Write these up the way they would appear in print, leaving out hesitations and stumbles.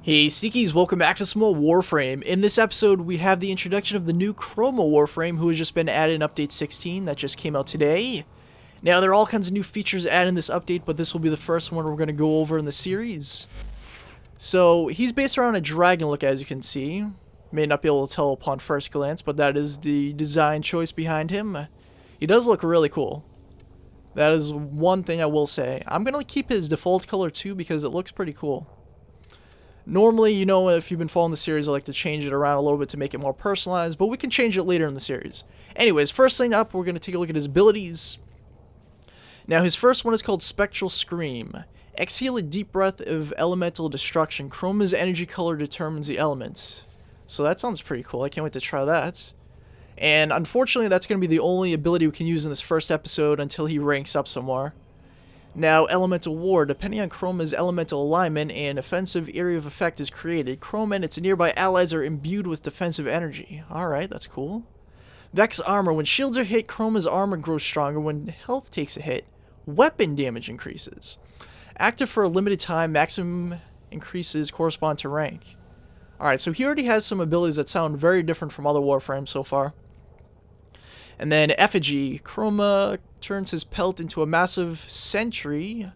Hey Sneakies, welcome back to some more Warframe. In this episode, we have the introduction of the new Chroma Warframe, who has just been added in Update 16 that just came out today. Now, there are all kinds of new features added in this update, but this will be the first one we're going to go over in the series. So, he's based around a dragon look, as you can see. May not be able to tell upon first glance, but that is the design choice behind him. He does look really cool. That is one thing I will say. I'm going to keep his default color too, because it looks pretty cool. Normally, you know, if you've been following the series, I like to change it around a little bit to make it more personalized, but we can change it later in the series. Anyways, first thing up, we're going to take a look at his abilities. Now, his first one is called Spectral Scream. Exhale a deep breath of elemental destruction. Chroma's energy color determines the element. So that sounds pretty cool. I can't wait to try that. And unfortunately, that's going to be the only ability we can use in this first episode until he ranks up some more. Now, Elemental War. Depending on Chroma's elemental alignment, an offensive area of effect is created. Chroma and its nearby allies are imbued with defensive energy. Alright, that's cool. Vex Armor. When shields are hit, Chroma's armor grows stronger. When health takes a hit, weapon damage increases. Active for a limited time, maximum increases correspond to rank. Alright, so he already has some abilities that sound very different from other Warframes so far. And then Effigy. Chroma turns his pelt into a massive sentry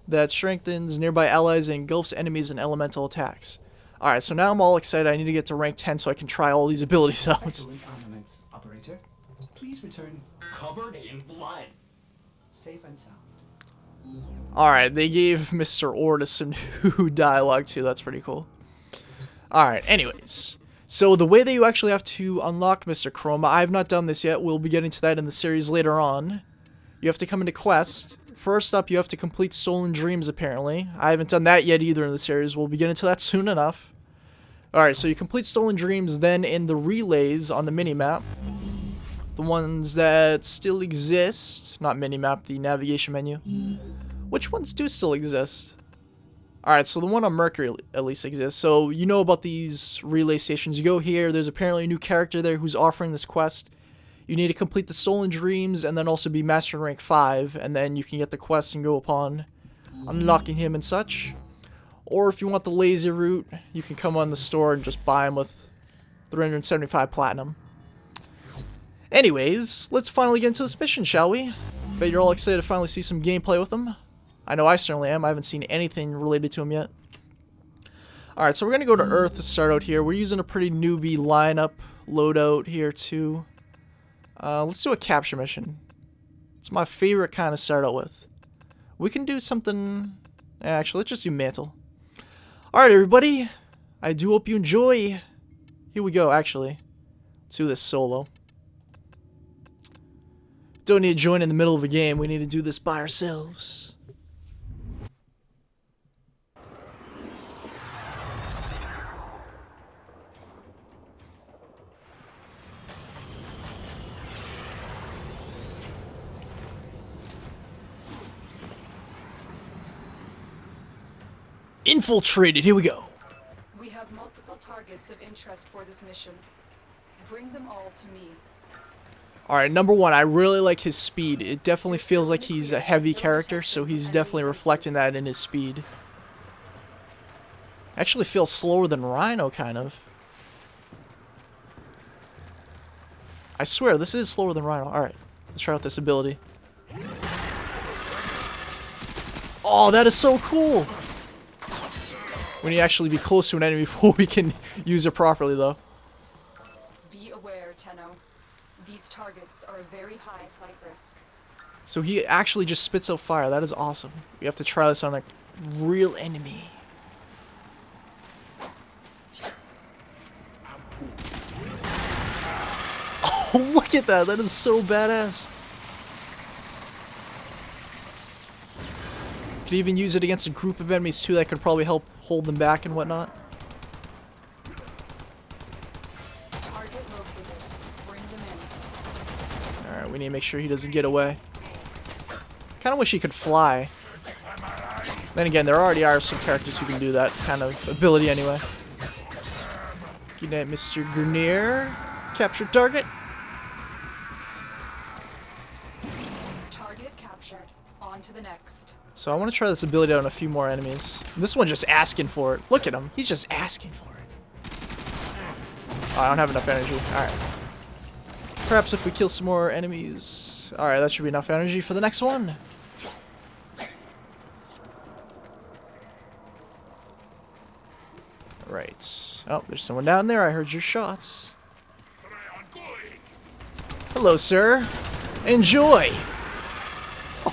that strengthens nearby allies and engulfs enemies in elemental attacks. Alright, so now I'm all excited. I need to get to rank 10 so I can try all these abilities out. Excellent armaments, operator. Please return covered in blood. Safe and sound. Alright, they gave Mr. Ortis some new dialogue too. That's pretty cool. Alright, anyways. So the way that you actually have to unlock Mr. Chroma, I have not done this yet. We'll be getting to that in the series later on. You have to come into quest. First up, you have to complete Stolen Dreams, apparently. I haven't done that yet either in the series. We'll be getting to that soon enough. Alright, so you complete Stolen Dreams, then in the relays on the minimap. The ones that still exist. Not minimap, the navigation menu. Which ones do still exist? Alright, so the one on Mercury at least exists. So you know about these relay stations. You go here, there's apparently a new character there who's offering this quest. You need to complete the Stolen Dreams and then also be Master in Rank 5, and then you can get the quest and go upon unlocking him and such. Or if you want the lazy route, you can come on the store and just buy him with 375 platinum. Anyways, let's finally get into this mission, shall we? Bet you're all excited to finally see some gameplay with him. I know I certainly am. I haven't seen anything related to him yet. Alright, so we're going to go to Earth to start out here. We're using a pretty newbie lineup loadout here too. Let's do a capture mission. It's my favorite kind of start out with. We can do something... Actually, let's just do Mantle. Alright, everybody. I do hope you enjoy. Here we go, actually. Let's do this solo. Don't need to join in the middle of a game. We need to do this by ourselves. Infiltrated, here we go. We have multiple targets of interest for this mission. Bring them all to me. Alright, number one, I really like his speed. It definitely feels like he's a heavy character, so he's definitely reflecting that in his speed. Actually feels slower than Rhino, kind of. I swear, this is slower than Rhino. Alright, let's try out this ability. Oh, that is so cool! We need to actually be close to an enemy before we can use it properly, though. Be aware, Tenno. These targets are a very high flight risk. So he actually just spits out fire. That is awesome. We have to try this on a real enemy. Oh, look at that. That is so badass. Could even use it against a group of enemies too. That could probably help hold them back and whatnot. Target located. Bring them in. Alright, we need to make sure he doesn't get away. Kind of wish he could fly. Then again, there already are some characters who can do that kind of ability anyway. Looking at Mr. Grenier. Capture target. Target captured. On to the next. So I want to try this ability out on a few more enemies. This one's just asking for it. Look at him. He's just asking for it. Oh, I don't have enough energy. Alright. Perhaps if we kill some more enemies. Alright, that should be enough energy for the next one. Right. Oh, there's someone down there. I heard your shots. Hello, sir. Enjoy.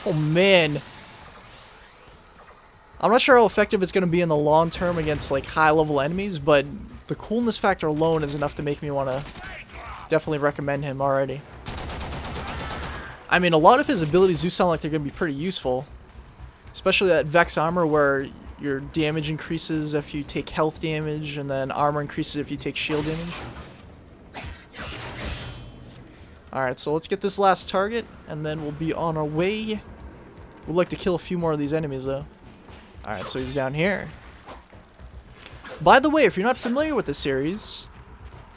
Oh, man. I'm not sure how effective it's going to be in the long term against, like, high-level enemies, but the coolness factor alone is enough to make me want to definitely recommend him already. I mean, a lot of his abilities do sound like they're going to be pretty useful. Especially that Vex armor where your damage increases if you take health damage, and then armor increases if you take shield damage. Alright, so let's get this last target, and then we'll be on our way. We'd like to kill a few more of these enemies, though. Alright, so he's down here. By the way, if you're not familiar with the series,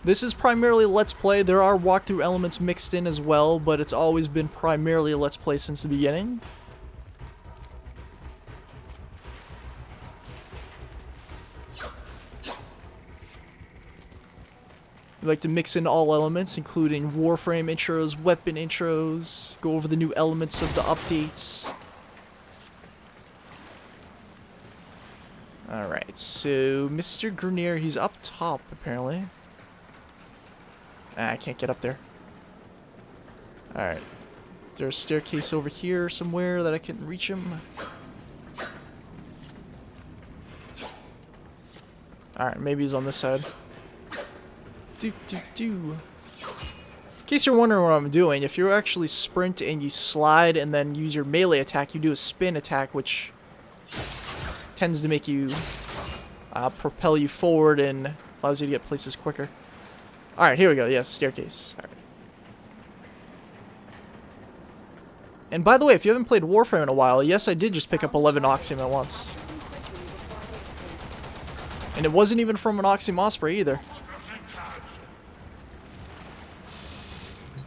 this is primarily Let's Play. There are walkthrough elements mixed in as well, but it's always been primarily a Let's Play since the beginning. We like to mix in all elements, including Warframe intros, weapon intros, go over the new elements of the updates. Alright, so Mr. Grenier, he's up top, apparently. Ah, I can't get up there. Alright. There's a staircase over here somewhere that I can reach him. Alright, maybe he's on this side. In case you're wondering what I'm doing, if you actually sprint and you slide and then use your melee attack, you do a spin attack, which tends to make you propel you forward and allows you to get places quicker. Alright, here we go. Yes, staircase. Alright. And by the way, if you haven't played Warframe in a while, yes, I did just pick up 11 Oxium at once. And it wasn't even from an Oxium Osprey either.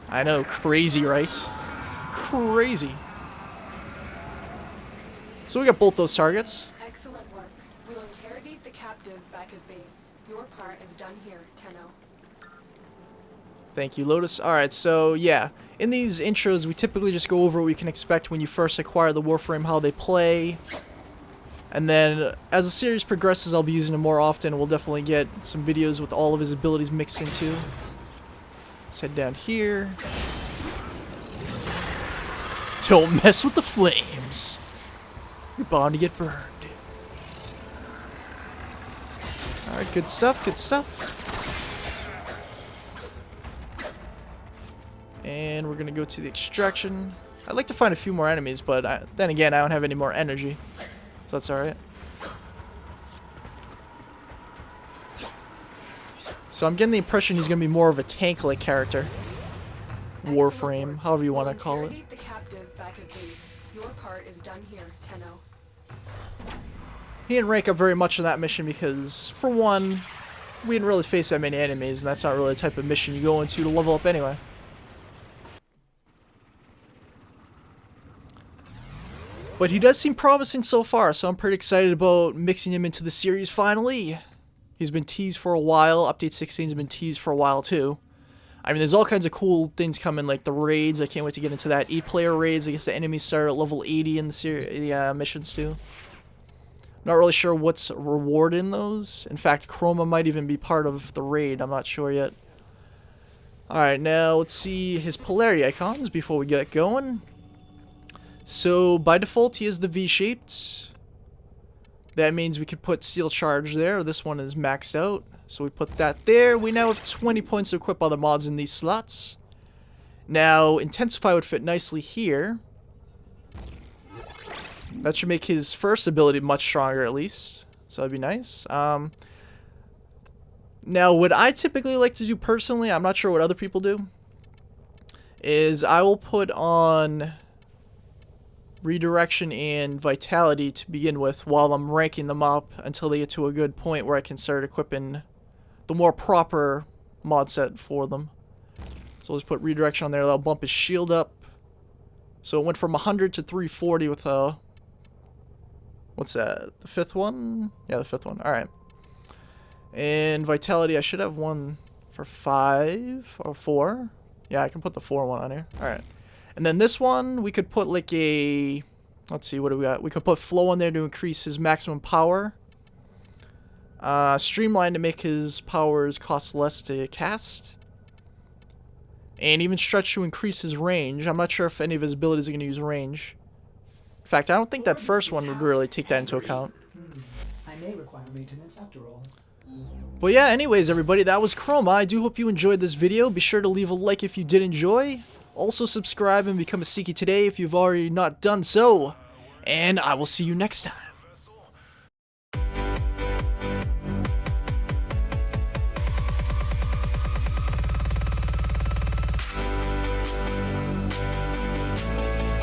I know, crazy, right? Crazy. So we got both those targets. Excellent work. We will interrogate the captive back at base. Your part is done here, Tenno. Thank you, Lotus. Alright, so yeah. In these intros, we typically just go over what we can expect when you first acquire the Warframe, how they play. And then, as the series progresses, I'll be using them more often. We'll definitely get some videos with all of his abilities mixed into. Let's head down here. Don't mess with the flames. You're bound to get burned. Alright, good stuff, good stuff. And we're gonna go to the extraction. I'd like to find a few more enemies, but then again, I don't have any more energy. So that's alright. So I'm getting the impression he's gonna be more of a tank-like character. Warframe, however you want to call it. The captive back at base. Your part is done here, Tenno. He didn't rank up very much on that mission because, for one, we didn't really face that many enemies, and that's not really the type of mission you go into to level up anyway. But he does seem promising so far, so I'm pretty excited about mixing him into the series finally. He's been teased for a while. Update 16 has been teased for a while too. I mean, there's all kinds of cool things coming, like the raids. I can't wait to get into that. 8-player raids. I guess the enemies start at level 80 in the missions too. Not really sure what's reward in those. In fact, Chroma might even be part of the raid. I'm not sure yet. Alright, now let's see his polarity icons before we get going. So, by default, he is the V-shaped. That means we could put Steel Charge there. This one is maxed out. So we put that there. We now have 20 points to equip other mods in these slots. Now, Intensify would fit nicely here. That should make his first ability much stronger, at least. So that'd be nice. Now, what I typically like to do personally, I'm not sure what other people do, is I will put on Redirection and Vitality to begin with while I'm ranking them up until they get to a good point where I can start equipping the more proper mod set for them. So let's put redirection on there. That'll bump his shield up. So it went from 100 to 340 with what's that? The fifth one? Yeah, the fifth one. All right. And vitality, I should have one for 5 or 4. Yeah, I can put the 4 one on here. All right. And then this one, we could put like a, let's see, what do we got? We could put flow on there to increase his maximum power. Streamline to make his powers cost less to cast. And even stretch to increase his range. I'm not sure if any of his abilities are going to use range. In fact, I don't think that first one would really take that into account. I may require maintenance after all. But yeah, anyways, everybody, that was Chroma. I do hope you enjoyed this video. Be sure to leave a like if you did enjoy. Also subscribe and become a Seekie today if you've already not done so. And I will see you next time.